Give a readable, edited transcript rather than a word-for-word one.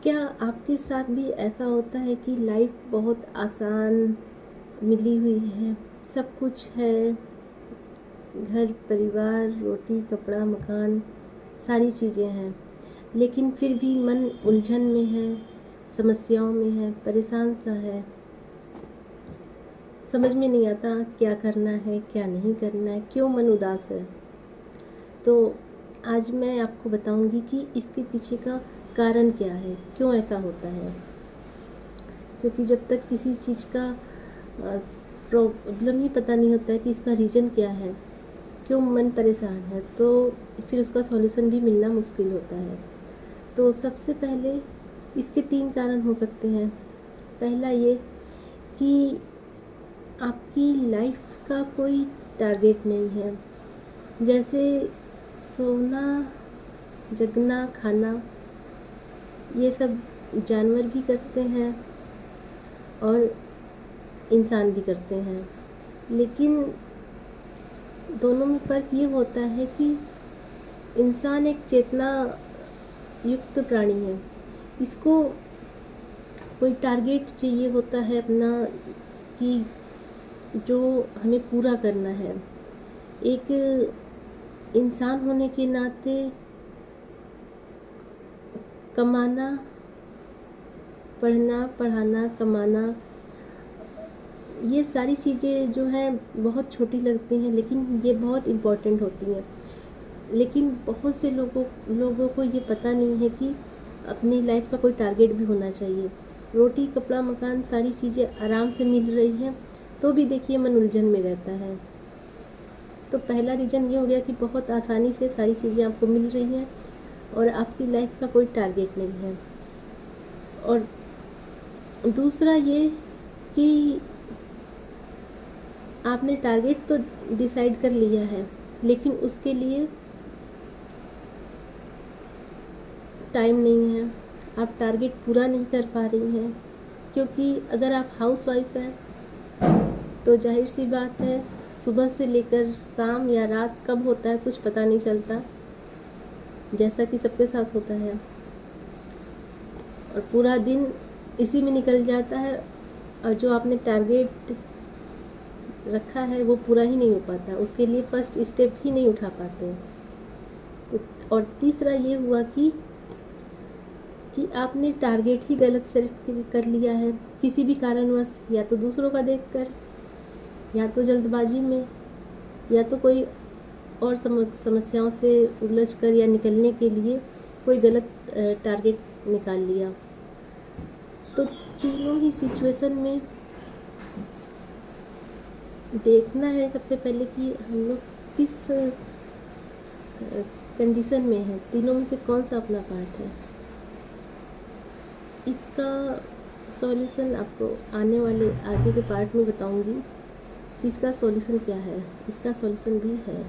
क्या आपके साथ भी ऐसा होता है कि लाइफ बहुत आसान मिली हुई है, सब कुछ है, घर परिवार रोटी कपड़ा मकान सारी चीज़ें हैं, लेकिन फिर भी मन उलझन में है, समस्याओं में है, परेशान सा है, समझ में नहीं आता क्या करना है क्या नहीं करना है, क्यों मन उदास है। तो आज मैं आपको बताऊंगी कि इसके पीछे का कारण क्या है, क्यों ऐसा होता है। क्योंकि जब तक किसी चीज़ का प्रॉब्लम ही पता नहीं होता है कि इसका रीज़न क्या है, क्यों मन परेशान है, तो फिर उसका सॉल्यूशन भी मिलना मुश्किल होता है। तो सबसे पहले इसके 3 कारण हो सकते हैं। पहला ये कि आपकी लाइफ का कोई टारगेट नहीं है। जैसे सोना, जगना, खाना, ये सब जानवर भी करते हैं और इंसान भी करते हैं, लेकिन दोनों में फ़र्क ये होता है कि इंसान एक चेतना युक्त प्राणी है। इसको कोई टारगेट चाहिए होता है अपना, कि जो हमें पूरा करना है। एक इंसान होने के नाते कमाना, पढ़ना, पढ़ाना, कमाना, ये सारी चीज़ें जो हैं बहुत छोटी लगती हैं, लेकिन ये बहुत इम्पोर्टेंट होती हैं। लेकिन बहुत से लोगों को ये पता नहीं है कि अपनी लाइफ का कोई टारगेट भी होना चाहिए। रोटी कपड़ा मकान सारी चीज़ें आराम से मिल रही हैं, तो भी देखिए मन उलझन में रहता है। तो पहला रीज़न ये हो गया कि बहुत आसानी से सारी चीज़ें आपको मिल रही हैं और आपकी लाइफ का कोई टारगेट नहीं है। और दूसरा ये कि आपने टारगेट तो डिसाइड कर लिया है, लेकिन उसके लिए टाइम नहीं है, आप टारगेट पूरा नहीं कर पा रही हैं। क्योंकि अगर आप हाउस वाइफ हैं तो जाहिर सी बात है, सुबह से लेकर शाम या रात कब होता है कुछ पता नहीं चलता, जैसा कि सबके साथ होता है, और पूरा दिन इसी में निकल जाता है और जो आपने टारगेट रखा है वो पूरा ही नहीं हो पाता, उसके लिए फर्स्ट स्टेप ही नहीं उठा पाते। तो और तीसरा ये हुआ कि आपने टारगेट ही गलत सेलेक्ट कर लिया है, किसी भी कारणवश, या तो दूसरों का देखकर, या तो जल्दबाजी में, या तो कोई और समस्याओं से उलझ कर या निकलने के लिए कोई गलत टारगेट निकाल लिया। तो तीनों ही सिचुएशन में देखना है सबसे पहले कि हम लोग किस कंडीशन में है, तीनों में से कौन सा अपना पार्ट है। इसका सॉल्यूशन आपको आने वाले आगे के पार्ट में बताऊंगी कि इसका सॉल्यूशन क्या है। इसका सॉल्यूशन भी है।